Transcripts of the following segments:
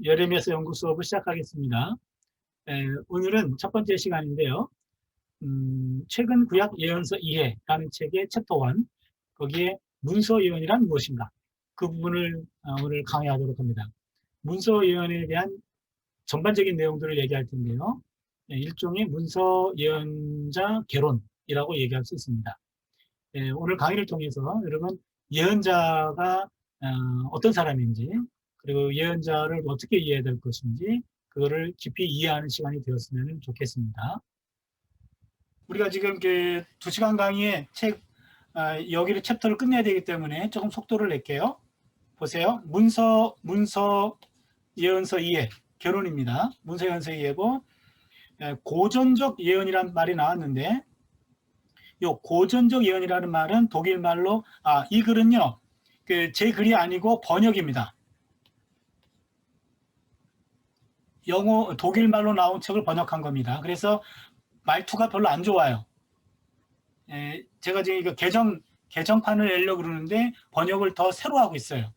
예레미야서 연구 수업을 시작하겠습니다. 오늘은 첫 번째 시간인데요. 최근 구약 예언서 이해라는 책의 챕터 1, 거기에 문서 예언이란 무엇인가? 그 부분을 오늘 강의하도록 합니다. 문서 예언에 대한 전반적인 내용들을 얘기할 텐데요. 일종의 문서 예언자 개론이라고 얘기할 수 있습니다. 오늘 강의를 통해서 여러분 예언자가 어떤 사람인지, 그리고 예언자를 어떻게 이해해야 될 것인지 그거를 깊이 이해하는 시간이 되었으면 좋겠습니다. 우리가 지금 그 2시간 강의에 여기를 챕터를 끝내야 되기 때문에 조금 속도를 낼게요. 보세요. 문서 예언서 이해 결론입니다. 문서 예언서 이해고, 고전적 예언이란 말이 나왔는데, 이 고전적 예언이라는 말은 독일 말로, 이 글은요, 제 글이 아니고 번역입니다. 독일 말로 나온 책을 번역한 겁니다. 그래서 말투가 별로 안 좋아요. 제가 지금 이거 개정판을 내려고 그러는데 번역을 더 새로 하고 있어요.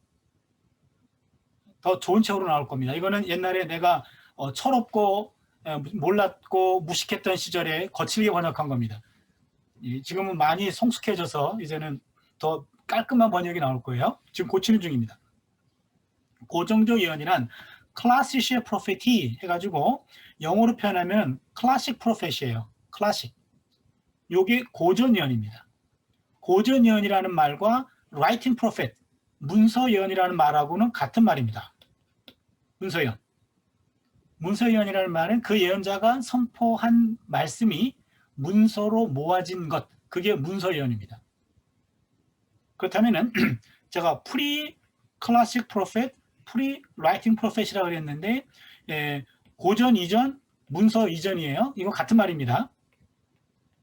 더 좋은 책으로 나올 겁니다. 이거는 옛날에 내가 철없고 몰랐고 무식했던 시절에 거칠게 번역한 겁니다. 지금은 많이 성숙해져서 이제는 더 깔끔한 번역이 나올 거예요. 지금 고치는 중입니다. 고정적 예언이란 클래시시 프로페티 해가지고 영어로 표현하면 클래식 프로페시예요. 클래식. 요게 고전 예언입니다. 고전 예언이라는 말과 writing prophet, 문서 예언이라는 말하고는 같은 말입니다. 문서 예언. 문서 예언이라는 말은 그 예언자가 선포한 말씀이 문서로 모아진 것, 그게 문서 예언입니다. 그렇다면은 제가 pre-classic prophet, pre-writing prophet이라고 그랬는데, 고전 이전, 문서 이전이에요. 이거 같은 말입니다.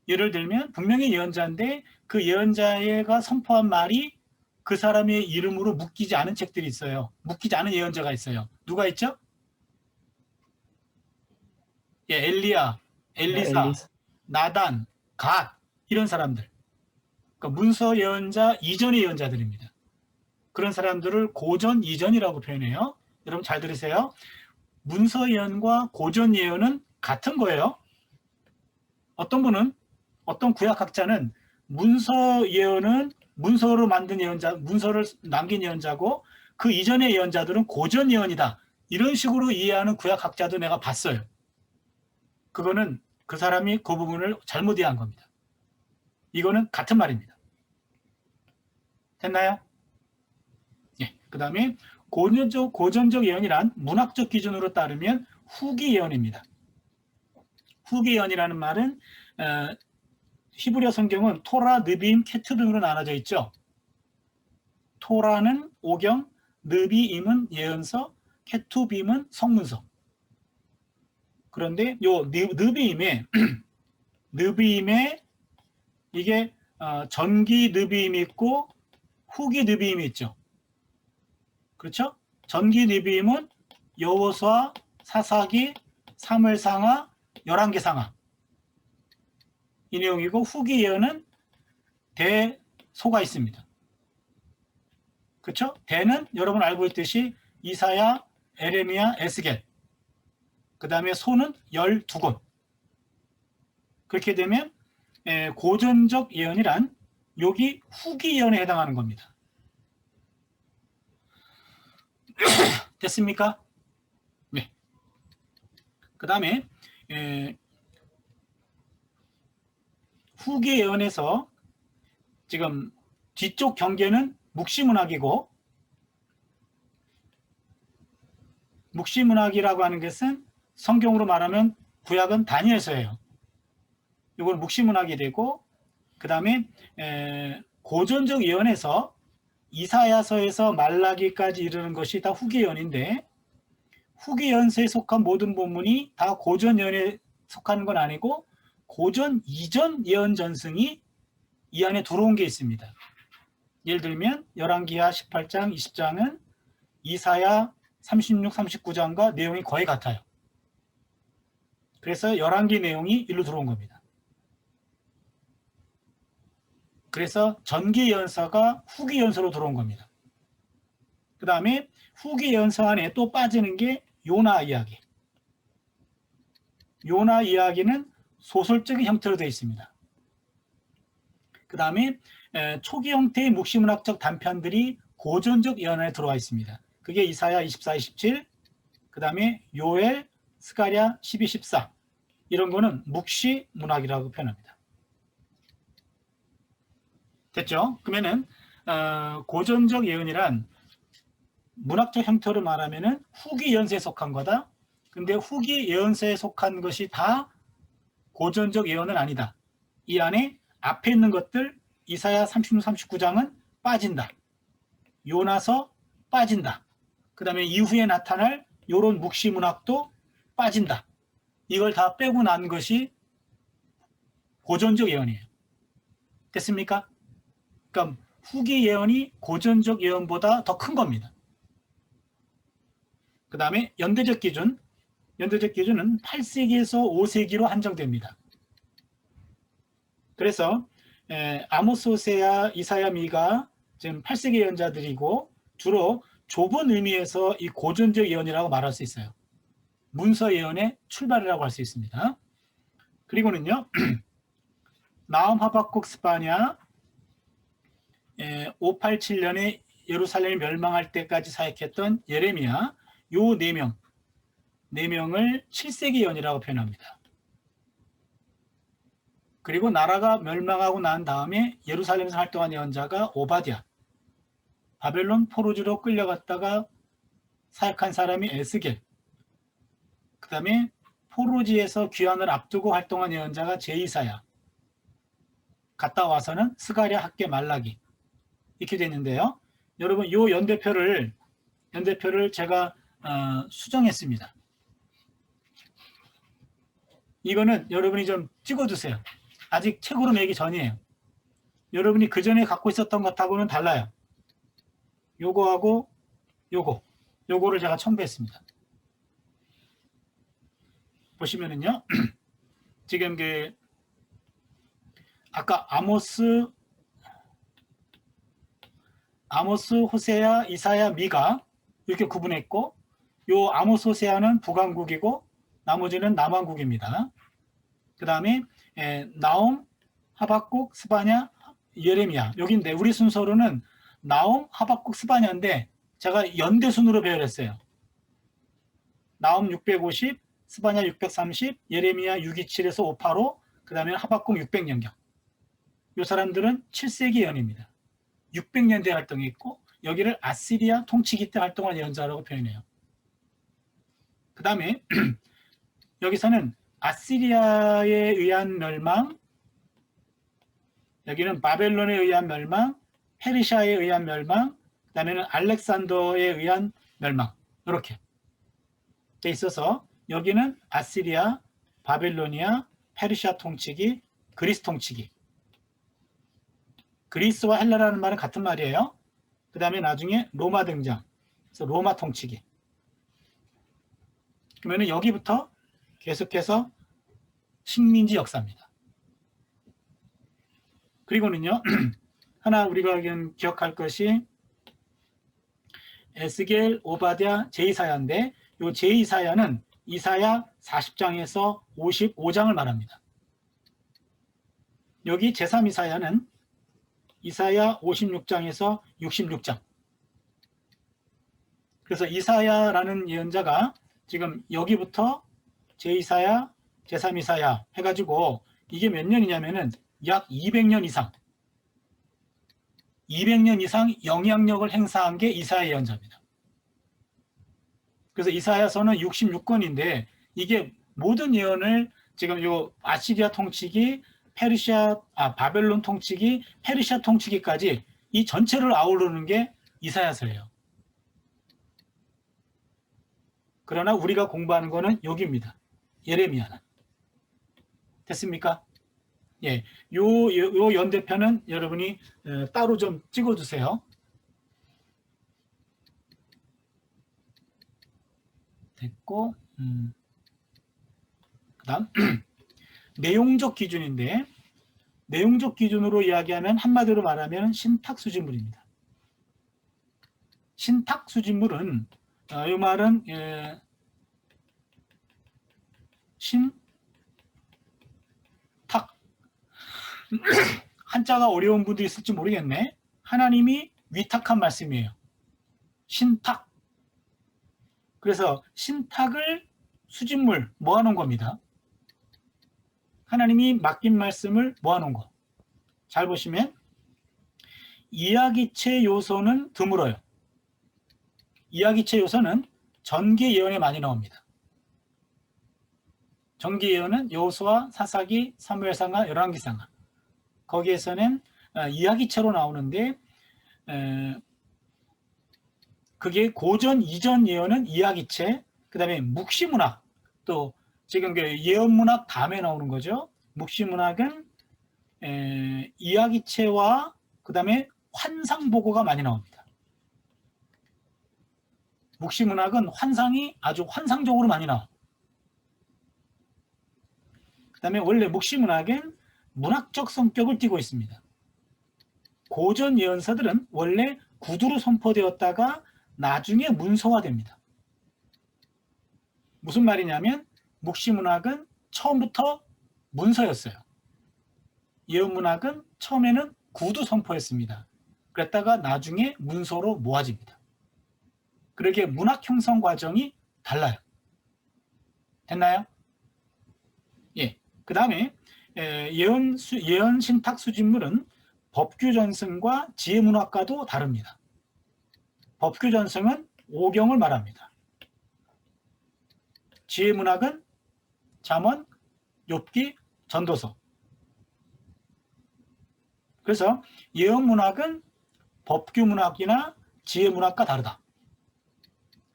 예를 들면 분명히 예언자인데 그 예언자가 선포한 말이 그 사람의 이름으로 묶이지 않은 책들이 있어요. 묶이지 않은 예언자가 있어요. 누가 있죠? 엘리야, 엘리사, 나단, 갓, 이런 사람들. 그러니까 문서 예언자 이전의 예언자들입니다. 그런 사람들을 고전 이전이라고 표현해요. 여러분 잘 들으세요. 문서 예언과 고전 예언은 같은 거예요. 어떤 구약학자는 문서 예언은 문서로 만든 예언자, 문서를 남긴 예언자고 그 이전의 예언자들은 고전 예언이다. 이런 식으로 이해하는 구약학자도 내가 봤어요. 그거는 그 사람이 그 부분을 잘못 이해한 겁니다. 이거는 같은 말입니다. 됐나요? 예. 그 다음에 고전적 예언이란 문학적 기준으로 따르면 후기 예언입니다. 후기 예언이라는 말은 히브리어 성경은 토라, 느비임, 케투 등으로 나눠져 있죠. 토라는 오경, 느비임은 예언서, 케투빔은 성문서. 그런데 요 느비임에 이게 전기 느비임이 있고 후기 느비임이 있죠. 그렇죠? 전기 느비임은 여호수아, 사사기, 사무엘상하, 열왕기상하 이 내용이고, 후기 예언은 대소가 있습니다. 그렇죠? 대는 여러분 알고 있듯이 이사야, 에레미야, 에스겔. 그 다음에 소는 12권. 그렇게 되면 고전적 예언이란 여기 후기 예언에 해당하는 겁니다. 됐습니까? 네. 그 다음에 후기 예언에서 지금 뒤쪽 경계는 묵시문학이고, 묵시문학이라고 하는 것은 성경으로 말하면 구약은 다니엘서예요. 이건 묵시문학이 되고, 그 다음에 고전적 예언에서 이사야서에서 말라기까지 이르는 것이 다 후기 예언인데, 후기 예언서에 속한 모든 본문이 다 고전 예언에 속하는 건 아니고 고전 이전 예언 전승이 이 안에 들어온 게 있습니다. 예를 들면 열왕기하 18장, 20장은 이사야 36, 39장과 내용이 거의 같아요. 그래서 열왕기 내용이 일로 들어온 겁니다. 그래서 전기 예언서가 후기 예언서로 들어온 겁니다. 그 다음에 후기 예언서 안에 또 빠지는 게 요나 이야기. 요나 이야기는 소설적인 형태로 되어 있습니다. 그 다음에 초기 형태의 묵시문학적 단편들이 고전적 예언에 들어와 있습니다. 그게 이사야 24, 27, 그 다음에 요엘, 스가랴 12, 14 이런 거는 묵시문학이라고 표현합니다. 됐죠? 그러면은 고전적 예언이란 문학적 형태로 말하면은 후기 예언서에 속한 거다. 근데 후기 예언서에 속한 것이 다 고전적 예언은 아니다. 이 안에 앞에 있는 것들 이사야 36, 39장은 빠진다. 요나서 빠진다. 그 다음에 이후에 나타날 요런 묵시문학도 빠진다. 이걸 다 빼고 난 것이 고전적 예언이에요. 됐습니까? 그러니까 후기 예언이 고전적 예언보다 더 큰 겁니다. 그 다음에 연대적 기준. 연대적 기준은 8세기에서 5세기로 한정됩니다. 그래서 아모스, 호세아, 이사야, 미가 지금 8세기 예언자들이고 주로 좁은 의미에서 이 고전적 예언이라고 말할 수 있어요. 문서 예언의 출발이라고 할 수 있습니다. 그리고는요. 나훔, 하박국, 스바냐 587년에 예루살렘이 멸망할 때까지 사역했던 예레미야 요 4명을 7세기 예언이라고 표현합니다. 그리고 나라가 멸망하고 난 다음에 예루살렘에서 활동한 예언자가 오바댜, 바벨론 포로지로 끌려갔다가 사역한 사람이 에스겔, 그 다음에 포로지에서 귀환을 앞두고 활동한 예언자가 제이사야, 갔다 와서는 스가랴, 학개, 말라기 이렇게 되는데요. 여러분 이 연대표를 제가 수정했습니다. 이거는 여러분이 좀 찍어두세요. 아직 책으로 내기 전이에요. 여러분이 그 전에 갖고 있었던 것하고는 달라요. 요거하고 요거를 제가 첨부했습니다. 보시면은요. 지금 아까 아모스, 호세아, 이사야, 미가 이렇게 구분했고 요 아모스, 호세아는 북왕국이고 나머지는 남왕국입니다. 그 다음에 나훔, 하박국, 스바냐, 예레미야 여기인데 우리 순서로는 나훔, 하박국, 스바냐인데 제가 연대순으로 배열했어요. 나훔 650, 스바냐 630, 예레미야 627에서 585, 그 다음에 하박국 600년경. 이 사람들은 7세기 예언입니다. 600년대 활동했고 여기를 아시리아 통치기 때 활동한 예언자라고 표현해요. 그 다음에 여기서는 아시리아에 의한 멸망, 여기는 바벨론에 의한 멸망, 페르시아에 의한 멸망, 그 다음에는 알렉산더에 의한 멸망 이렇게 돼 있어서 여기는 아시리아, 바벨로니아, 페르시아 통치기, 그리스 통치기. 그리스와 헬라라는 말은 같은 말이에요. 그 다음에 나중에 로마 등장. 그래서 로마 통치기. 그러면 여기부터 계속해서 식민지 역사입니다. 그리고는요. 하나 우리가 기억할 것이 에스겔, 오바댜, 제이사야인데 이 제이사야는 이사야 40장에서 55장을 말합니다. 여기 제3이사야는 이사야 56장에서 66장. 그래서 이사야라는 예언자가 지금 여기부터 제2사야, 제3이사야 해가지고 이게 몇 년이냐면은 약 200년 이상 200년 이상 영향력을 행사한 게 이사야 예언자입니다. 그래서 이사야서는 66권인데 이게 모든 예언을 지금 요 아시리아 통치기, 바벨론 통치기, 페르시아 통치기까지 이 전체를 아우르는 게 이사야서예요. 그러나 우리가 공부하는 거는 여기입니다. 예레미야는. 됐습니까? 예, 요 연대표는 여러분이 따로 좀 찍어주세요. 됐고, 그 다음 내용적 기준인데 내용적 기준으로 이야기하면 한마디로 말하면 신탁수집물입니다. 신탁수집물은 이 말은 신탁. 한자가 어려운 분도 있을지 모르겠네. 하나님이 위탁한 말씀이에요. 신탁. 그래서 신탁을 수집물 모아놓은 겁니다. 하나님이 맡긴 말씀을 모아놓은 거. 잘 보시면 이야기체 요소는 드물어요. 이야기체 요소는 전기 예언에 많이 나옵니다. 전기 예언은 여호수아, 사사기, 사무엘상하, 열왕기상하. 거기에서는 이야기체로 나오는데 그게 고전 이전 예언은 이야기체, 그 다음에 묵시문학, 또 지금 그 예언문학 다음에 나오는 거죠. 묵시문학은 이야기체와 그 다음에 환상보고가 많이 나옵니다. 묵시문학은 환상이 아주 환상적으로 많이 나와요. 그 다음에 원래 묵시문학은 문학적 성격을 띠고 있습니다. 고전 예언서들은 원래 구두로 선포되었다가 나중에 문서화됩니다. 무슨 말이냐면 묵시문학은 처음부터 문서였어요. 예언문학은 처음에는 구두 선포였습니다. 그랬다가 나중에 문서로 모아집니다. 그러게 문학 형성 과정이 달라요. 됐나요? 예. 그 다음에 예언 신탁 수집물은 법규 전승과 지혜문학과도 다릅니다. 법규 전승은 오경을 말합니다. 지혜문학은 잠언, 욥기, 전도서. 그래서 예언문학은 법규문학이나 지혜문학과 다르다.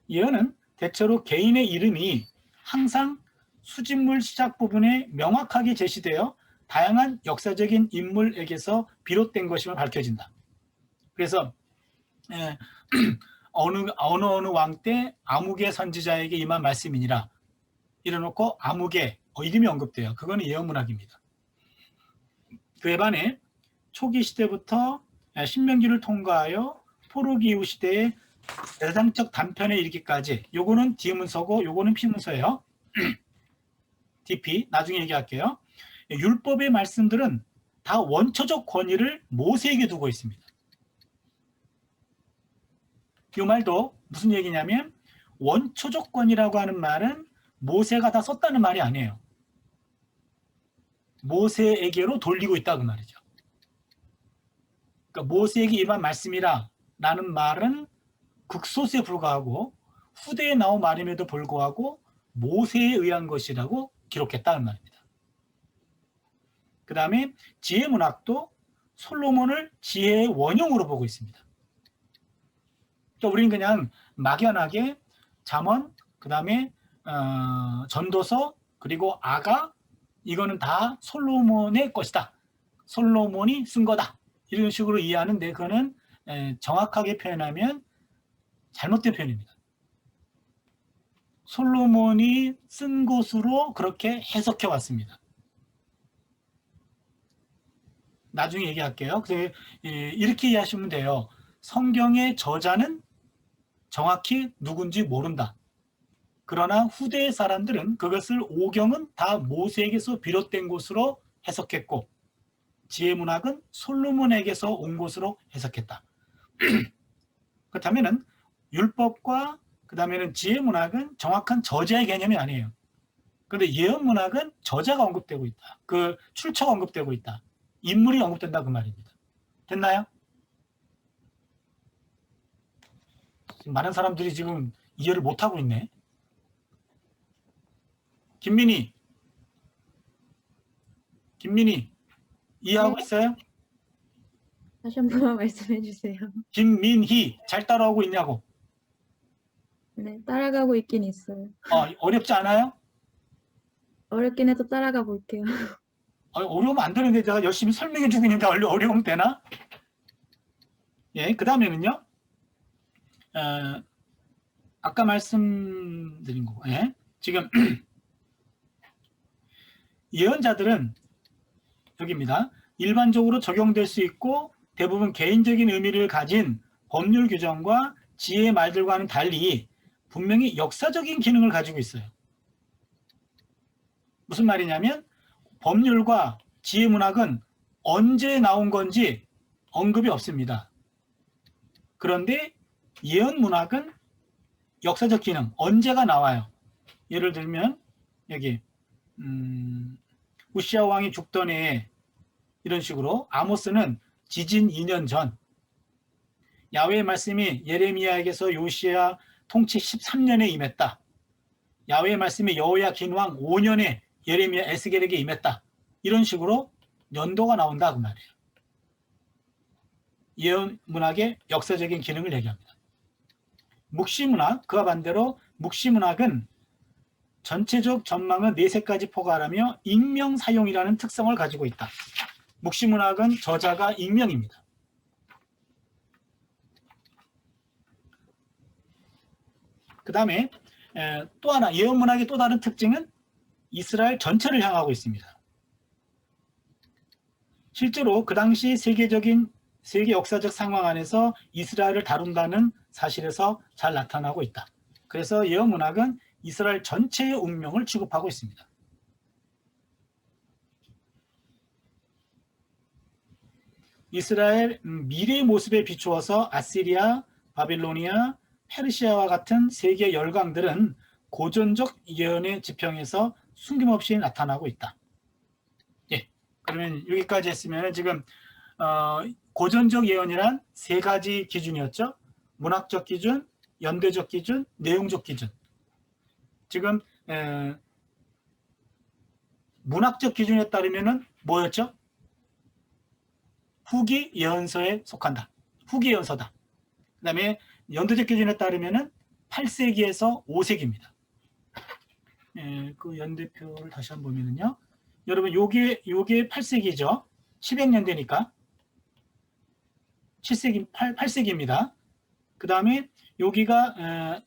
예언은 대체로 개인의 이름이 항상 수집물 시작 부분에 명확하게 제시되어 다양한 역사적인 인물에게서 비롯된 것임을 밝혀진다. 그래서 어느 왕 때 아무개 선지자에게 임한 말씀이니라 이래놓고 아무개 이름이 언급돼요. 그거는 예언문학입니다. 그에 반해 초기 시대부터 신명기를 통과하여 포로기후 시대의 대상적 단편에 이르기까지 요거는 D문서고 요거는 P문서예요. DP 나중에 얘기할게요. 율법의 말씀들은 다 원초적 권위를 모세에게 두고 있습니다. 이 말도 무슨 얘기냐면 원초적 권위라고 하는 말은 모세가 다 썼다는 말이 아니에요. 모세에게로 돌리고 있다 그 말이죠. 그러니까 모세에게 임한 말씀이라 라는 말은 극소수에 불과하고 후대에 나온 말임에도 불구하고 모세에 의한 것이라고 기록했다는 말입니다. 그 다음에 지혜문학도 솔로몬을 지혜의 원형으로 보고 있습니다. 그러니까 우리는 그냥 막연하게 잠언, 그 다음에 전도서, 그리고 아가 이거는 다 솔로몬의 것이다. 솔로몬이 쓴 거다. 이런 식으로 이해하는데 그거는 정확하게 표현하면 잘못된 표현입니다. 솔로몬이 쓴 것으로 그렇게 해석해 왔습니다. 나중에 얘기할게요. 그래서 이렇게 이해하시면 돼요. 성경의 저자는 정확히 누군지 모른다. 그러나 후대의 사람들은 그것을 오경은 다 모세에게서 비롯된 것으로 해석했고 지혜문학은 솔로몬에게서 온 것으로 해석했다. 그렇다면 율법과 그 다음에는 지혜문학은 정확한 저자의 개념이 아니에요. 그런데 예언문학은 저자가 언급되고 있다. 그 출처가 언급되고 있다. 인물이 언급된다 그 말입니다. 됐나요? 많은 사람들이 지금 이해를 못하고 있네. 김민희 이해하고 네. 있어요? 다시 한 번만 말씀해 주세요. 김민희 잘 따라오고 있냐고. 네, 따라가고 있긴 있어요. 어렵지 않아요? 어렵긴 해도 따라가 볼게요. 어려우면 안 되는데 제가 열심히 설명해 주고 있는데 어려우면 되나? 예, 그 다음에는요. 아까 말씀드린 거. 예, 지금 예언자들은 여기입니다. 일반적으로 적용될 수 있고 대부분 개인적인 의미를 가진 법률 규정과 지혜의 말들과는 달리 분명히 역사적인 기능을 가지고 있어요. 무슨 말이냐면 법률과 지혜문학은 언제 나온 건지 언급이 없습니다. 그런데 예언문학은 역사적 기능, 언제가 나와요. 예를 들면 여기 우시아 왕이 죽던 해에 이런 식으로 아모스는 지진 2년 전, 야훼의 말씀이 예레미야에게서 요시야 통치 13년에 임했다. 야훼의 말씀이 여호야긴 왕 5년에 예레미야 에스겔에게 임했다. 이런 식으로 연도가 나온다 그 말이에요. 예언문학의 역사적인 기능을 얘기합니다. 묵시문학, 그와 반대로 묵시문학은 전체적 전망을 4세까지 포괄하며 익명 사용이라는 특성을 가지고 있다. 묵시문학은 저자가 익명입니다. 그 다음에 또 하나, 예언문학의 또 다른 특징은 이스라엘 전체를 향하고 있습니다. 실제로 그 당시 세계 역사적 상황 안에서 이스라엘을 다룬다는 사실에서 잘 나타나고 있다. 그래서 예언문학은 이스라엘 전체의 운명을 취급하고 있습니다. 이스라엘 미래의 모습에 비추어서 아시리아, 바빌로니아, 페르시아와 같은 세계 열강들은 고전적 예언의 지평에서 숨김없이 나타나고 있다. 예, 그러면 여기까지 했으면 지금 고전적 예언이란 3가지 기준이었죠. 문학적 기준, 연대적 기준, 내용적 기준. 지금 문학적 기준에 따르면 뭐였죠? 후기 예언서에 속한다. 후기 예언서다. 그 다음에 연대적 기준에 따르면 8세기에서 5세기입니다. 그 연대표를 다시 한번 보면요. 여러분, 요게 8세기죠. 700년대니까. 8세기입니다. 그 다음에 여기가,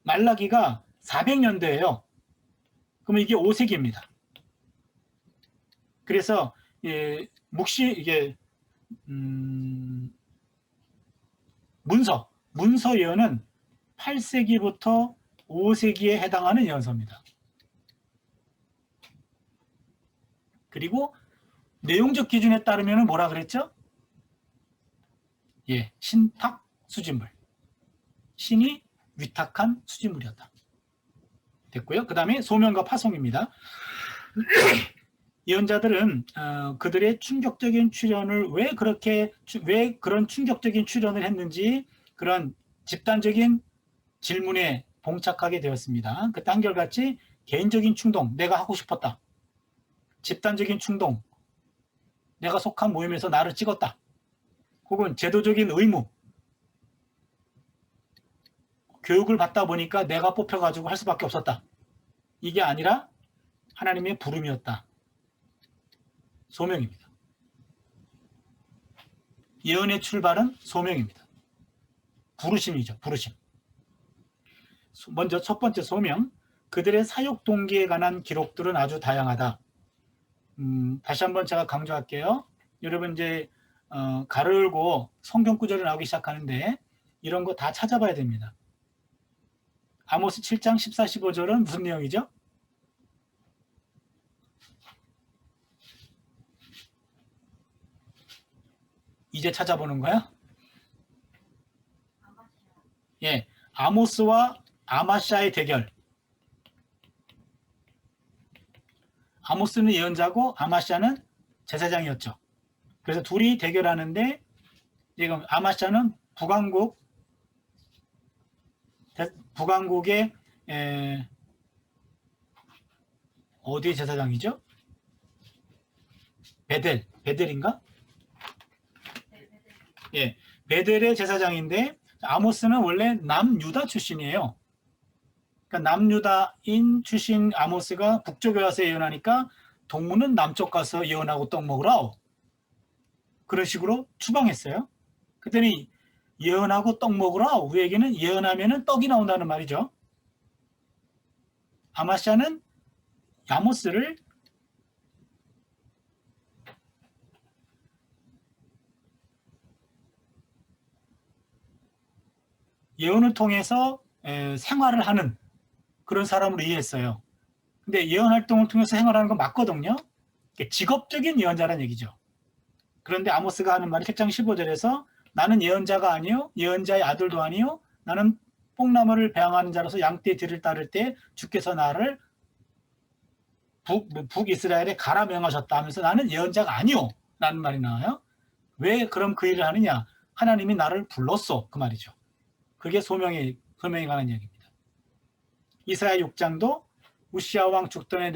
말라기가 400년대예요. 그러면 이게 5세기입니다. 그래서, 이게, 문서 예언은 8세기부터 5세기에 해당하는 예언서입니다. 그리고 내용적 기준에 따르면 뭐라 그랬죠? 예, 신탁 수진물. 신이 위탁한 수진물이었다. 됐고요. 그 다음에 소명과 파송입니다. 예언자들은 그들의 충격적인 출현을 왜 그런 충격적인 출현을 했는지 그런 집단적인 질문에 봉착하게 되었습니다. 그때 한결같이 개인적인 충동, 내가 하고 싶었다. 집단적인 충동, 내가 속한 모임에서 나를 찍었다. 혹은 제도적인 의무, 교육을 받다 보니까 내가 뽑혀가지고 할 수밖에 없었다. 이게 아니라 하나님의 부름이었다. 소명입니다. 예언의 출발은 소명입니다. 부르심이죠. 부르심. 먼저 첫 번째 소명, 그들의 사역 동기에 관한 기록들은 아주 다양하다. 다시 한번 제가 강조할게요. 여러분 이제 가로 열고 성경 구절이 나오기 시작하는데 이런 거 다 찾아봐야 됩니다. 아모스 7장 14, 15절은 무슨 내용이죠? 이제 찾아보는 거야? 예, 아모스와 아마샤의 대결. 아모스는 예언자고 아마샤는 제사장이었죠. 그래서 둘이 대결하는데 지금 아마샤는 북왕국의 어디의 제사장이죠? 베델인가? 예, 베델의 제사장인데 아모스는 원래 남유다 출신이에요. 그러니까 남유다인 출신 아모스가 북쪽에 와서 예언하니까 동무는 남쪽 가서 예언하고 떡 먹으라. 그런 식으로 추방했어요. 그랬더니 예언하고 떡 먹으라. 우리에게는 예언하면 떡이 나온다는 말이죠. 아마샤는 아모스를 예언을 통해서 생활을 하는 그런 사람으로 이해했어요. 근데 예언 활동을 통해서 생활하는 건 맞거든요. 직업적인 예언자라는 얘기죠. 그런데 아모스가 하는 말이 7장 15절에서 나는 예언자가 아니요 예언자의 아들도 아니요 나는 뽕나무를 배양하는 자로서 양떼 뒤를 따를 때 주께서 나를 북이스라엘에 가라 명하셨다 하면서 나는 예언자가 아니요 라는 말이 나와요. 왜 그럼 그 일을 하느냐? 하나님이 나를 불렀어 그 말이죠. 그게 소명에 관한 얘기입니다. 이사야 6장도 우시아 왕 죽던 해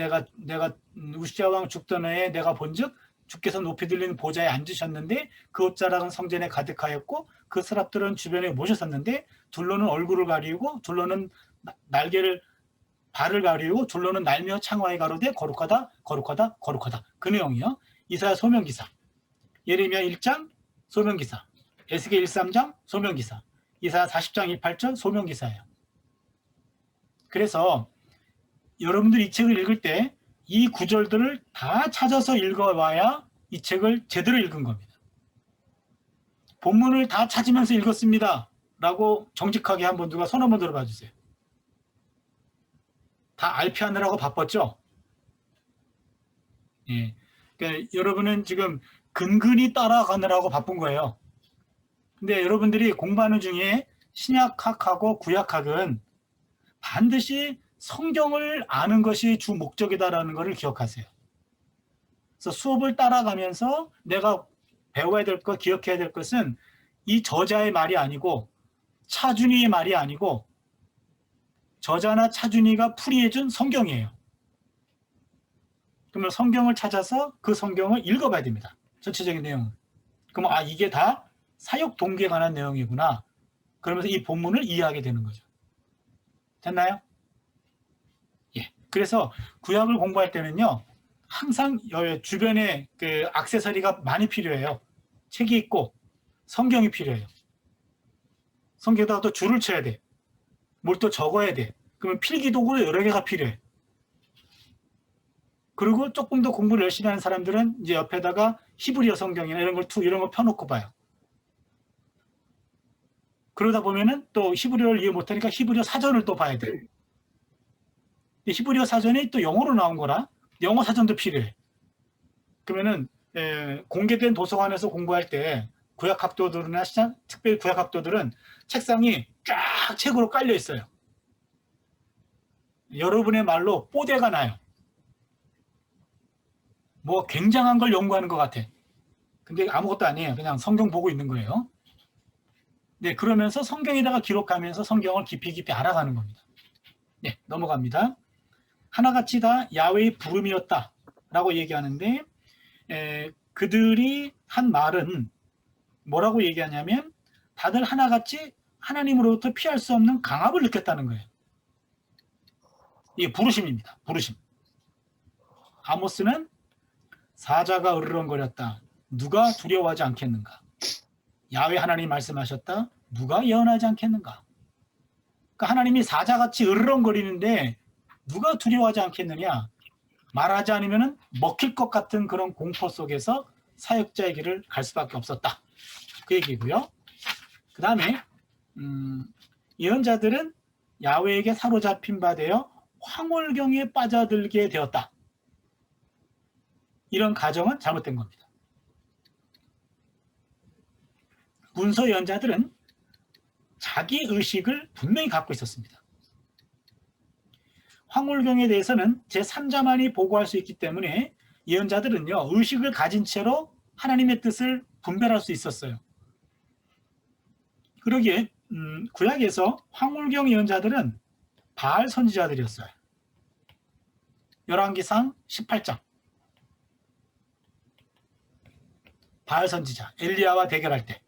우시아 왕 죽던 해에 내가 본즉 주께서 높이 들리는 보좌에 앉으셨는데 그 옷자락은 성전에 가득하였고 그 서랍들은 주변에 모셨었는데 둘로는 얼굴을 가리우고 둘로는 날개를 발을 가리우고 둘로는 날며 창화에 가로되 거룩하다 거룩하다 거룩하다 그 내용이요. 이사야 소명기사, 예레미야 1장 소명기사, 에스겔 13장 소명기사, 이사야 40장 28절 소명기사예요. 그래서 여러분들이 이 책을 읽을 때 이 구절들을 다 찾아서 읽어봐야 이 책을 제대로 읽은 겁니다. 본문을 다 찾으면서 읽었습니다 라고 정직하게 한번 누가 손 한번 들어봐 주세요. 다 알피하느라고 바빴죠? 예. 그러니까 여러분은 지금 근근히 따라가느라고 바쁜 거예요. 근데 여러분들이 공부하는 중에 신약학하고 구약학은 반드시 성경을 아는 것이 주 목적이다라는 것을 기억하세요. 그래서 수업을 따라가면서 내가 배워야 될 것, 기억해야 될 것은 이 저자의 말이 아니고 차준희의 말이 아니고 저자나 차준희가 풀이해준 성경이에요. 그러면 성경을 찾아서 그 성경을 읽어봐야 됩니다. 전체적인 내용을. 그럼 이게 다 사역 동기에 관한 내용이구나. 그러면서 이 본문을 이해하게 되는 거죠. 됐나요? 예. 그래서 구약을 공부할 때는요. 항상 주변에 그 액세서리가 많이 필요해요. 책이 있고 성경이 필요해요. 성경에다가 또 줄을 쳐야 돼. 뭘 또 적어야 돼. 그러면 필기도구 여러 개가 필요해. 그리고 조금 더 공부를 열심히 하는 사람들은 이제 옆에다가 히브리어 성경이나 이런 걸 펴놓고 봐요. 그러다 보면은 또 히브리어를 이해 못하니까 히브리어 사전을 또 봐야 돼. 히브리어 사전이 또 영어로 나온 거라 영어 사전도 필요해. 그러면은 공개된 도서관에서 공부할 때 구약학도들이나 특별히 구약학도들은 책상이 쫙 책으로 깔려 있어요. 여러분의 말로 뽀대가 나요. 뭐 굉장한 걸 연구하는 것 같아. 근데 아무것도 아니에요. 그냥 성경 보고 있는 거예요. 네, 그러면서 성경에다가 기록하면서 성경을 깊이 알아가는 겁니다. 네, 넘어갑니다. 하나같이 다 야훼의 부름이었다 라고 얘기하는데 그들이 한 말은 뭐라고 얘기하냐면 다들 하나같이 하나님으로부터 피할 수 없는 강압을 느꼈다는 거예요. 이게 부르심입니다. 부르심. 아모스는 사자가 으르렁거렸다. 누가 두려워하지 않겠는가? 야훼 하나님이 말씀하셨다. 누가 예언하지 않겠는가? 그러니까 하나님이 사자같이 으르렁거리는데 누가 두려워하지 않겠느냐? 말하지 않으면 먹힐 것 같은 그런 공포 속에서 사역자의 길을 갈 수밖에 없었다. 그 얘기고요. 그 다음에 예언자들은 야훼에게 사로잡힌 바 되어 황홀경에 빠져들게 되었다. 이런 가정은 잘못된 겁니다. 문서 예언자들은 자기 의식을 분명히 갖고 있었습니다. 황홀경에 대해서는 제3자만이 보고할 수 있기 때문에 예언자들은요, 의식을 가진 채로 하나님의 뜻을 분별할 수 있었어요. 그러기에 구약에서 황홀경 예언자들은 바알 선지자들이었어요. 열왕기상 18장 바알 선지자 엘리야와 대결할 때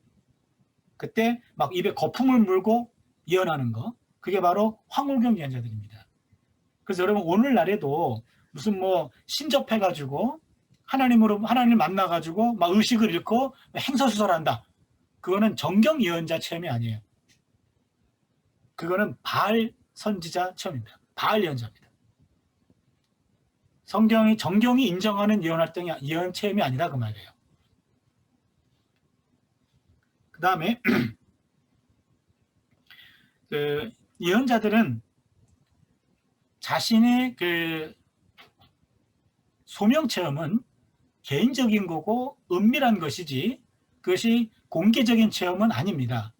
그때 막 입에 거품을 물고 예언하는 거 그게 바로 황홀경 예언자들입니다. 그래서 여러분 오늘날에도 무슨 뭐 신접해가지고 하나님 만나가지고 막 의식을 읽고 행서수설한다. 그거는 정경 예언자 체험이 아니에요. 그거는 바알 선지자 체험입니다. 바알 예언자입니다. 정경이 인정하는 예언 체험이 아니라 그 말이에요. 그 다음에 그 예언자들은 자신의 그 소명 체험은 개인적인 거고 은밀한 것이지 그것이 공개적인 체험은 아닙니다.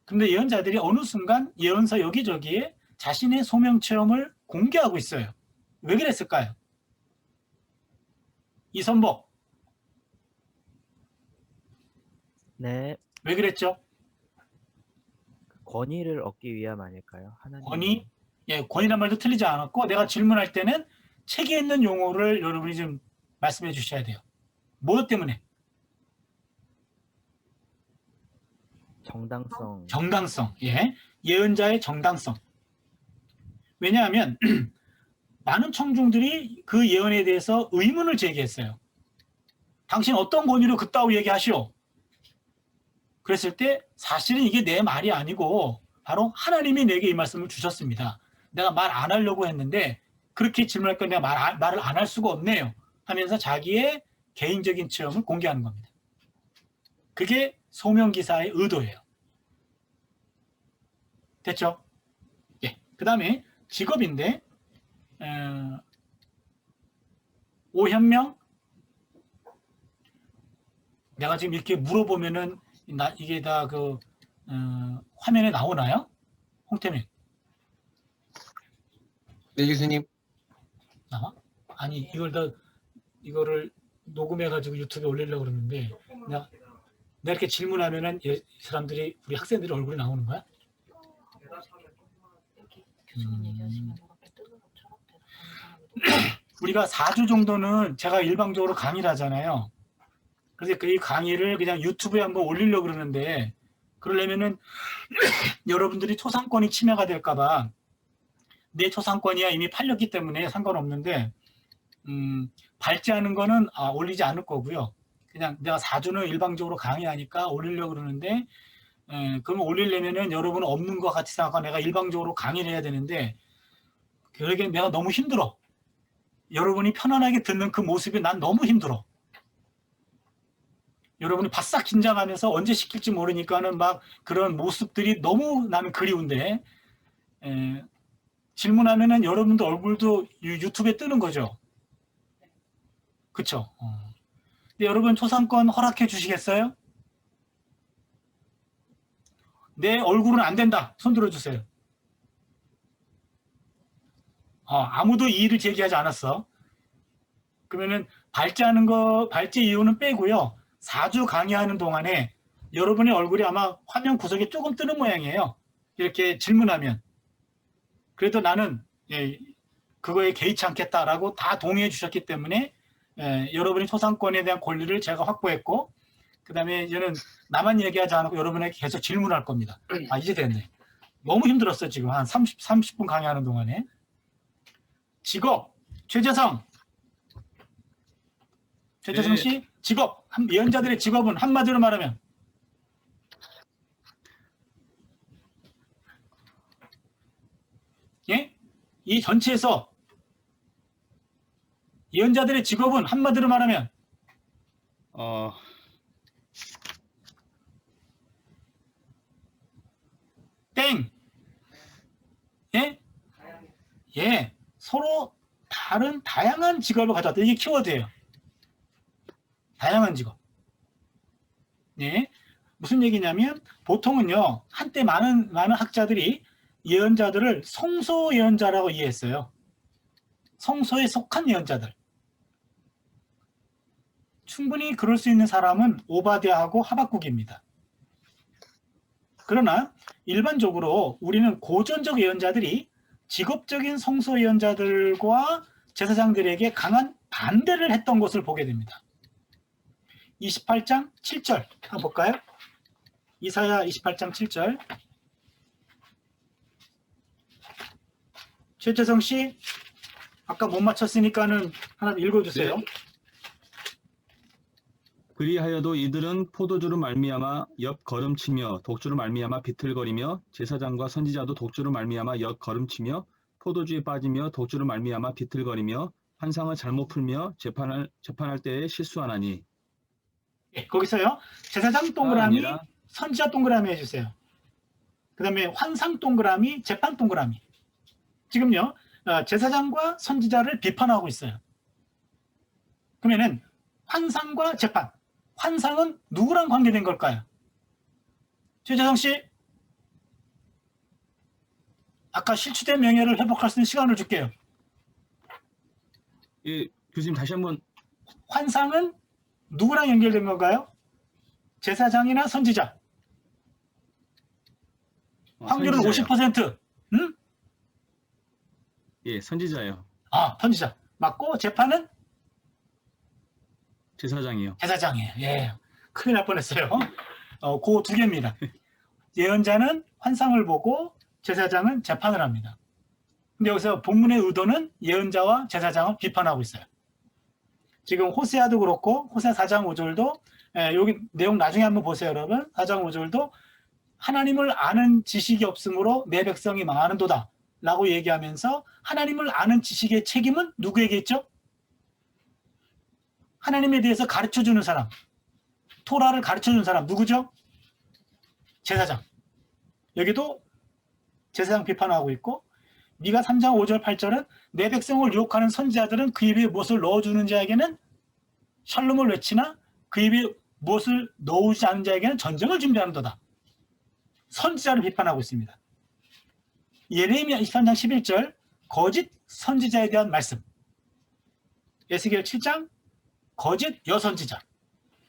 그런데 예언자들이 어느 순간 예언서 여기저기에 자신의 소명 체험을 공개하고 있어요. 왜 그랬을까요? 이선복. 네, 왜 그랬죠? 권위를 얻기 위함 아닐까요? 하나님. 권위? 예, 권위란 말도 틀리지 않았고 내가 질문할 때는 책에 있는 용어를 여러분이 좀 말씀해 주셔야 돼요. 뭐 때문에? 정당성. 정당성. 예. 예언자의 정당성. 왜냐하면 많은 청중들이 그 예언에 대해서 의문을 제기했어요. 당신 어떤 권위로 그따위 얘기하시오? 그랬을 때 사실은 이게 내 말이 아니고 바로 하나님이 내게 이 말씀을 주셨습니다. 내가 말 안 하려고 했는데 그렇게 질문할 건 내가 말을 안 할 수가 없네요. 하면서 자기의 개인적인 체험을 공개하는 겁니다. 그게 소명기사의 의도예요. 됐죠? 예. 그 다음에 직업인데 오현명? 내가 지금 이렇게 물어보면은 이게 다 화면에 나오나요? 홍태민. 네, 교수님. 나와? 아니 이거를 녹음해가지고 유튜브에 올리려고 그러는데 내가 이렇게 질문하면은 사람들이 우리 학생들이 얼굴이 나오는 거야? 우리가 4주 정도는 제가 일방적으로 강의를 하잖아요. 그래서 그 강의를 그냥 유튜브에 한번 올리려고 그러는데 그러려면은 여러분들이 초상권이 침해가 될까봐 내 초상권이야 이미 팔렸기 때문에 상관없는데 발제하는 거는 올리지 않을 거고요. 그냥 내가 4주는 일방적으로 강의하니까 올리려고 그러는데 그러면 올리려면은 여러분은 없는 것 같이 생각하고 내가 일방적으로 강의를 해야 되는데 그러기엔 내가 너무 힘들어. 여러분이 편안하게 듣는 그 모습이 난 너무 힘들어. 여러분이 바싹 긴장하면서 언제 시킬지 모르니까는 막 그런 모습들이 너무 나는 그리운데 질문하면은 여러분들 얼굴도 유튜브에 뜨는 거죠. 그쵸? 근데 여러분 초상권 허락해 주시겠어요? 내 얼굴은 안 된다. 손 들어주세요. 아무도 이의를 제기하지 않았어. 그러면은 발제 이유는 빼고요. 4주 강의하는 동안에 여러분의 얼굴이 아마 화면 구석에 조금 뜨는 모양이에요. 이렇게 질문하면. 그래도 나는 그거에 개의치 않겠다라고 다 동의해 주셨기 때문에 여러분의 초상권에 대한 권리를 제가 확보했고 그 다음에 이제는 나만 얘기하지 않고 여러분에게 계속 질문할 겁니다. 이제 됐네. 너무 힘들었어요. 지금 한 30분 강의하는 동안에. 직업, 최재성 씨, 직업, 예언자들의 직업은 한마디로 말하면 예? 이 전체에서 예언자들의 직업은 한마디로 말하면 땡! 예? 예, 서로 다른 다양한 직업을 가져왔다. 이게 키워드예요. 다양한 직업. 예, 무슨 얘기냐면 보통은요 한때 많은 학자들이 예언자들을 성소 예언자라고 이해했어요. 성소에 속한 예언자들. 충분히 그럴 수 있는 사람은 오바댜하고 하박국입니다. 그러나 일반적으로 우리는 고전적 예언자들이 직업적인 성소 예언자들과 제사장들에게 강한 반대를 했던 것을 보게 됩니다. 28장 7절 한번 볼까요? 이사야 28장 7절. 최재성 씨, 아까 못 맞췄으니까는 하나 읽어주세요. 네. 그리하여도 이들은 포도주로 말미암아 엿걸음치며 독주로 말미암아 비틀거리며 제사장과 선지자도 독주로 말미암아 엿걸음치며 포도주에 빠지며 독주로 말미암아 비틀거리며 환상을 잘못 풀며 재판할 때에 실수하나니. 예, 거기서요. 제사장 동그라미, 아니라. 선지자 동그라미 해주세요. 그 다음에 환상 동그라미, 재판 동그라미. 지금요. 제사장과 선지자를 비판하고 있어요. 그러면은 환상과 재판. 환상은 누구랑 관계된 걸까요? 최재성 씨, 아까 실추된 명예를 회복할 수 있는 시간을 줄게요. 예, 교수님 다시 한번. 환상은 누구랑 연결된 건가요? 제사장이나 선지자. 확률은 선지자요. 50%. 응? 예, 선지자예요. 선지자. 맞고 재판은 제사장이요. 제사장이에요. 예. 큰일 날 뻔했어요. 그 두 개입니다. 예언자는 환상을 보고 제사장은 재판을 합니다. 근데 여기서 본문의 의도는 예언자와 제사장을 비판하고 있어요. 지금 호세아도 그렇고 호세아 4장 5절도 여기 내용 나중에 한번 보세요, 여러분. 4장 5절도 하나님을 아는 지식이 없으므로 내 백성이 망하는도다 라고 얘기하면서 하나님을 아는 지식의 책임은 누구에게 있죠? 하나님에 대해서 가르쳐주는 사람, 토라를 가르쳐주는 사람 누구죠? 제사장. 여기도 제사장 비판하고 있고, 미가 3장 5절 8절은 내 백성을 유혹하는 선지자들은 그 입에 무엇을 넣어주는 자에게는 샬롬을 외치나 그 입에 무엇을 넣지 않은 자에게는 전쟁을 준비하는도다. 선지자를 비판하고 있습니다. 예레미야 23장 11절 거짓 선지자에 대한 말씀. 에스겔 7장 거짓 여선지자.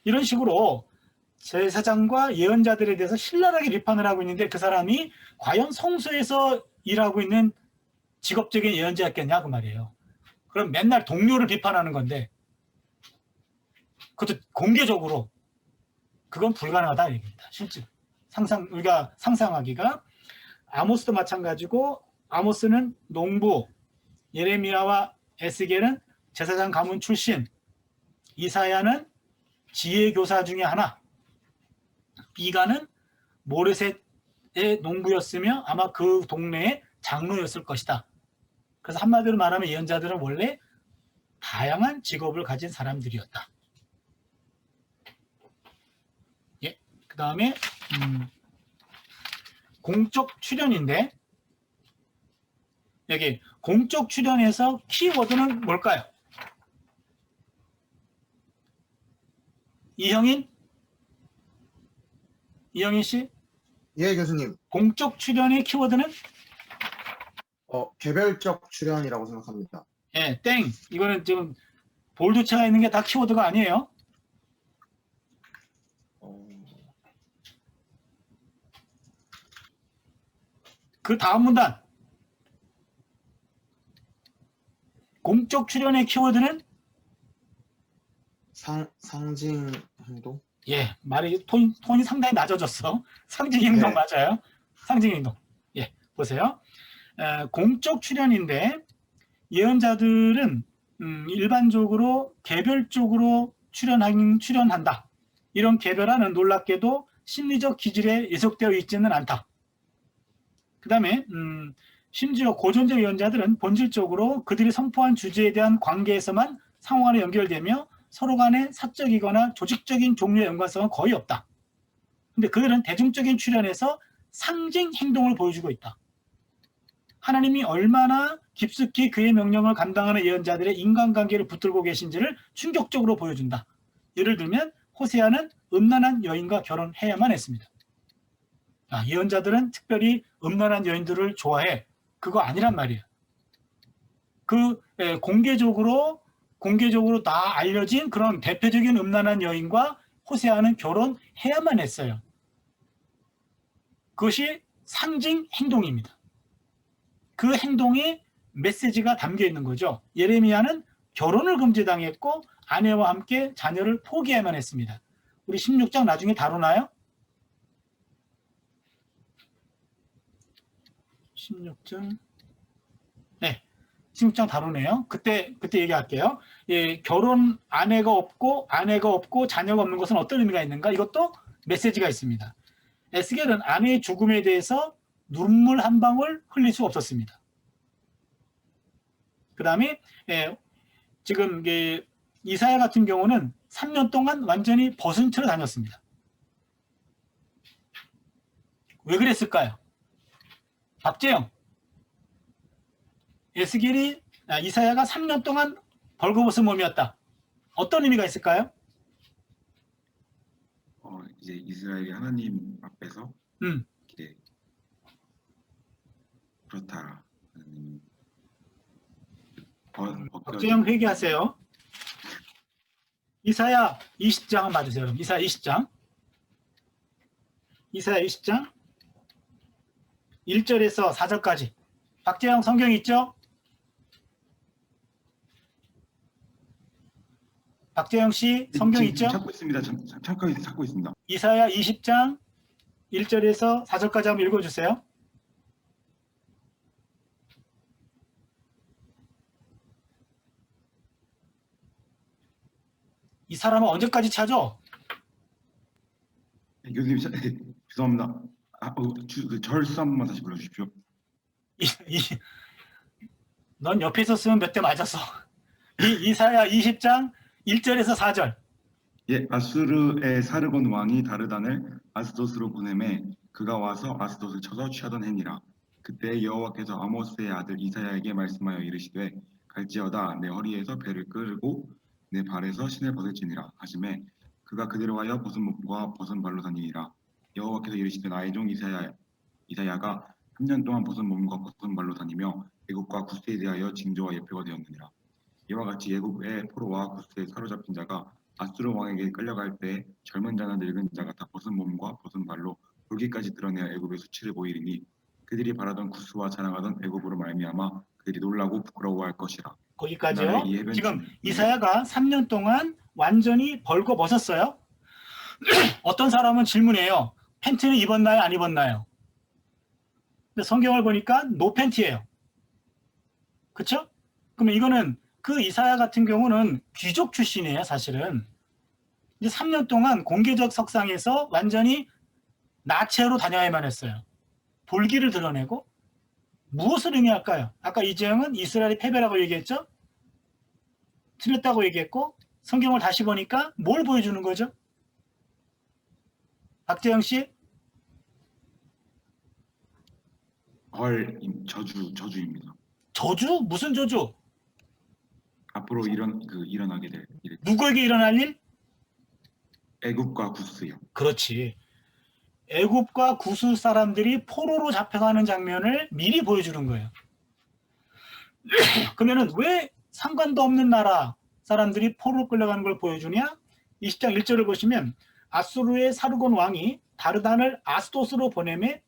이런 식으로 제사장과 예언자들에 대해서 신랄하게 비판을 하고 있는데 그 사람이 과연 성소에서 일하고 있는 직업적인 예언자였겠냐 그 말이에요. 그럼 맨날 동료를 비판하는 건데 그것도 공개적으로 그건 불가능하다 얘기입니다. 실제 우리가 상상하기가. 아모스도 마찬가지고 아모스는 농부, 예레미야와 에스겔은 제사장 가문 출신, 이사야는 지혜교사 중에 하나, 이가는 모레셋의 농부였으며 아마 그 동네의 장로였을 것이다. 그래서 한마디로 말하면 예언자들은 원래 다양한 직업을 가진 사람들이었다. 예, 그 다음에 공적 출연인데 여기 공적 출연에서 키워드는 뭘까요? 이형인 씨? 예, 교수님. 공적 출연의 키워드는? 개별적 출연이라고 생각합니다. 예, 땡. 이거는 지금 볼드체가 있는 게 다 키워드가 아니에요. 그 다음 문단. 공적 출연의 키워드는? 상징 행동? 예, 말이 톤이 상당히 낮아졌어. 상징 행동 네. 맞아요. 상징 행동. 예, 보세요. 공적 출연인데 예언자들은 일반적으로 개별적으로 출연한다. 이런 개별화는 놀랍게도 심리적 기질에 예속되어 있지는 않다. 그 다음에 심지어 고전적 예언자들은 본질적으로 그들이 선포한 주제에 대한 관계에서만 상호간에 연결되며 서로 간에 사적이거나 조직적인 종류의 연관성은 거의 없다. 근데 그들은 대중적인 출연에서 상징 행동을 보여주고 있다. 하나님이 얼마나 깊숙이 그의 명령을 감당하는 예언자들의 인간관계를 붙들고 계신지를 충격적으로 보여준다. 예를 들면 호세아는 음란한 여인과 결혼해야만 했습니다. 예언자들은 특별히 음란한 여인들을 좋아해. 그거 아니란 말이에요. 공개적으로 다 알려진 그런 대표적인 음란한 여인과 호세아는 결혼해야만 했어요. 그것이 상징 행동입니다. 그 행동에 메시지가 담겨 있는 거죠. 예레미야는 결혼을 금지당했고 아내와 함께 자녀를 포기해야만 했습니다. 우리 16장 나중에 다루나요? 16장. 네. 16장 다루네요. 그때 얘기할게요. 예, 아내가 없고 자녀가 없는 것은 어떤 의미가 있는가? 이것도 메시지가 있습니다. 에스겔은 아내의 죽음에 대해서 눈물 한 방울 흘릴 수 없었습니다. 그 다음에 지금 이사야 같은 경우는 3년 동안 완전히 벗은 채로 다녔습니다. 왜 그랬을까요? 박재영. 이사야가 3년 동안 벌거벗은 몸이었다. 어떤 의미가 있을까요? 이제 이스라엘이 하나님 앞에서 음. 이렇게 그렇다. 박재영 회개하세요. 이사야 20장 한번 봐주세요. 그럼 이사야 20장. 이사야 20장 1절에서 4절까지. 박재영 성경 있죠? 박재영 씨 성경 있죠? 찾고 있습니다. 찾고 있습니다. 이사야 20장 1절에서 4절까지 한번 읽어주세요. 이 사람은 언제까지 찾아? 교수님 죄송합니다. 절 수 한 번만 다시 불러주십시오. 넌 옆에 있었으면 몇 대 맞았어. 이사야 20장 1절에서 4절. 예, 아수르의 사르곤 왕이 다르단을 아스돗으로 보내매 그가 와서 아스돗을 쳐서 취하던 해니라. 그때 여호와께서 아모스의 아들 이사야에게 말씀하여 이르시되 갈지어다 내 허리에서 배를 끌고 내 발에서 신을 벗을지니라 하시매 그가 그대로 하여 벗은 몸과 벗은 발로 다니니라. 여호와께서 이르시되 나의 종 이사야가 3년 동안 벗은 몸과 벗은 발로 다니며 애굽과 구스에 대하여 징조와 예표가 되었느니라. 이와 같이 애굽의 포로와 구스에 사로잡힌 자가 아수르 왕에게 끌려갈 때 젊은 자나 늙은 자가 다 벗은 몸과 벗은 발로 볼기까지 드러내어 애굽의 수치를 보이리니 그들이 바라던 구스와 자랑하던 애굽으로 말미암아 그들이 놀라고 부끄러워할 것이라. 거기까지요. 지금 이사야가 3년 동안 완전히 벌거벗었어요. 어떤 사람은 질문해요. 팬티는 입었나요? 안 입었나요? 근데 성경을 보니까 노 팬티예요. 그렇죠? 그러면 이거는 그 이사야 같은 경우는 귀족 출신이에요, 사실은. 이제 3년 동안 공개적 석상에서 완전히 나체로 다녀야만 했어요. 볼기를 드러내고 무엇을 의미할까요? 아까 이재영은 이스라엘이 패배라고 얘기했죠? 틀렸다고 얘기했고 성경을 다시 보니까 뭘 보여주는 거죠? 박재영 씨? 저주입니다. 저주? 무슨 저주? 앞으로 일어나게 될 일. 누구에게 일어날 일? 애굽과 구스요. 그렇지. 애굽과 구스 사람들이 포로로 잡혀가는 장면을 미리 보여주는 거예요. 그러면은 왜 상관도 없는 나라 사람들이 포로로 끌려가는 걸 보여주냐? 20장 1절을 보시면 아수르의 사르곤 왕이 다르단을 아스돗으로 보내매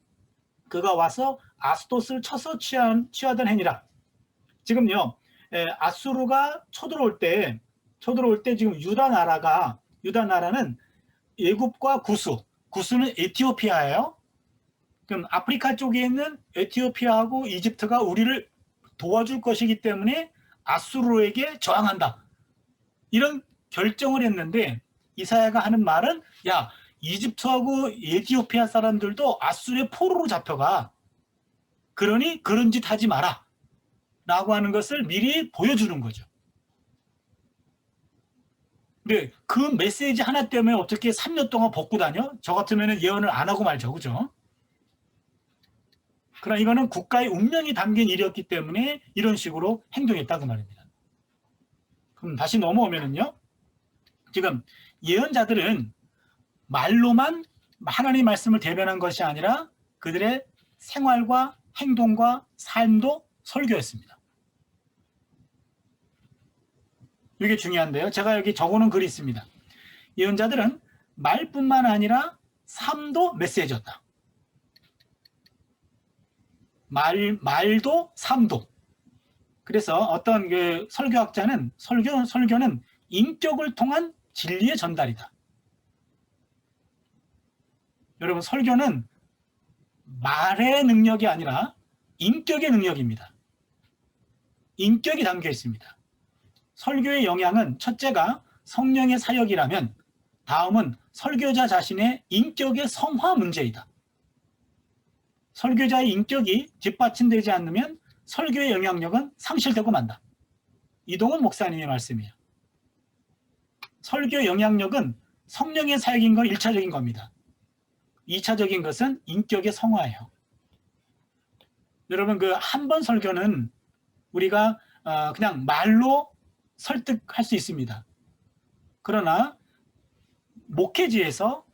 그가 와서 아스돗을 쳐서 취하던 해니라. 지금요. 아수르가 쳐들어올 때 지금 유다 나라는 애굽과 구스는 에티오피아예요. 그럼 아프리카 쪽에 있는 에티오피아하고 이집트가 우리를 도와줄 것이기 때문에 아수르에게 저항한다. 이런 결정을 했는데 이사야가 하는 말은 야, 이집트하고 에티오피아 사람들도 아수르의 포로로 잡혀가. 그러니 그런 짓 하지 마라. 라고 하는 것을 미리 보여주는 거죠. 근데 그 메시지 하나 때문에 어떻게 3년 동안 벗고 다녀? 저 같으면 예언을 안 하고 말죠. 그죠? 그러나 이거는 국가의 운명이 담긴 일이었기 때문에 이런 식으로 행동했다고 말입니다. 그럼 다시 넘어오면은요. 지금 예언자들은 말로만 하나님의 말씀을 대변한 것이 아니라 그들의 생활과 행동과 삶도 설교했습니다. 이게 중요한데요. 제가 여기 적어놓은 글이 있습니다. 예언자들은 말뿐만 아니라 삶도 메시지였다. 말도 삶도. 그래서 어떤 그 설교학자는 설교는 인격을 통한 진리의 전달이다. 여러분 설교는 말의 능력이 아니라 인격의 능력입니다. 인격이 담겨 있습니다. 설교의 영향은 첫째가 성령의 사역이라면 다음은 설교자 자신의 인격의 성화 문제이다. 설교자의 인격이 뒷받침되지 않으면 설교의 영향력은 상실되고 만다. 이동훈 목사님의 말씀이에요. 설교의 영향력은 성령의 사역인 건 1차적인 겁니다. 2차적인 것은 인격의 성화예요. 여러분 그 한 번 설교는 우리가 그냥 말로 설득할 수 있습니다. 그러나 목회지에서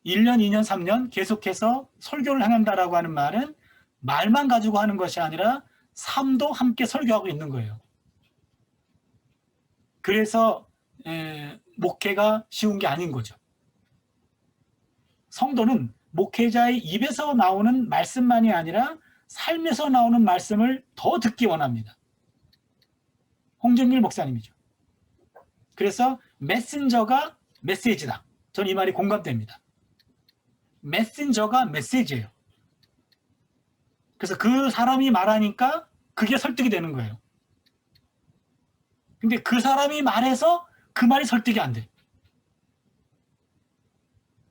1년, 2년, 3년 계속해서 설교를 행한다라고 하는 말은 말만 가지고 하는 것이 아니라 삶도 함께 설교하고 있는 거예요. 그래서 목회가 쉬운 게 아닌 거죠. 성도는 목회자의 입에서 나오는 말씀만이 아니라 삶에서 나오는 말씀을 더 듣기 원합니다. 홍준길 목사님이죠. 그래서 메신저가 메시지다. 저는 이 말이 공감됩니다. 메신저가 메시지예요. 그래서 그 사람이 말하니까 그게 설득이 되는 거예요. 근데 그 사람이 말해서 그 말이 설득이 안 돼.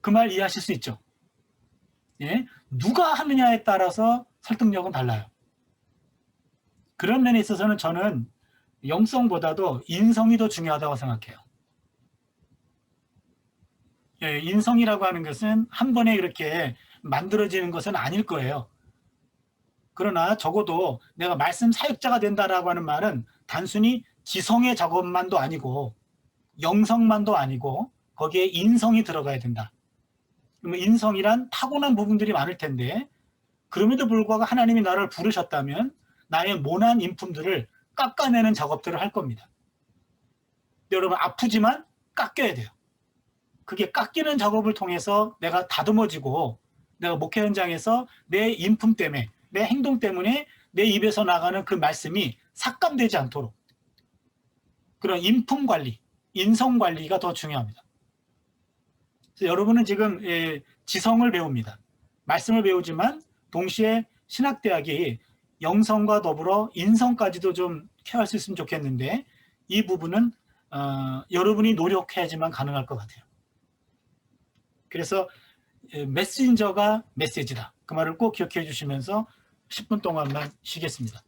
그 말 이해하실 수 있죠? 예? 누가 하느냐에 따라서 설득력은 달라요. 그런 면에 있어서는 저는 영성보다도 인성이 더 중요하다고 생각해요. 예, 인성이라고 하는 것은 한 번에 이렇게 만들어지는 것은 아닐 거예요. 그러나 적어도 내가 말씀 사역자가 된다라고 하는 말은 단순히 지성의 작업만도 아니고 영성만도 아니고 거기에 인성이 들어가야 된다. 그러면 인성이란 타고난 부분들이 많을 텐데 그럼에도 불구하고 하나님이 나를 부르셨다면 나의 모난 인품들을 깎아내는 작업들을 할 겁니다. 여러분 아프지만 깎여야 돼요. 그게 깎이는 작업을 통해서 내가 다듬어지고 내가 목회 현장에서 내 인품 때문에 내 행동 때문에 내 입에서 나가는 그 말씀이 삭감되지 않도록 그런 인품 관리, 인성 관리가 더 중요합니다. 그래서 여러분은 지금 지성을 배웁니다. 말씀을 배우지만 동시에 신학대학이 영성과 더불어 인성까지도 좀 케어할 수 있으면 좋겠는데 이 부분은 여러분이 노력해야지만 가능할 것 같아요. 그래서 메신저가 메시지다. 그 말을 꼭 기억해 주시면서 10분 동안만 쉬겠습니다.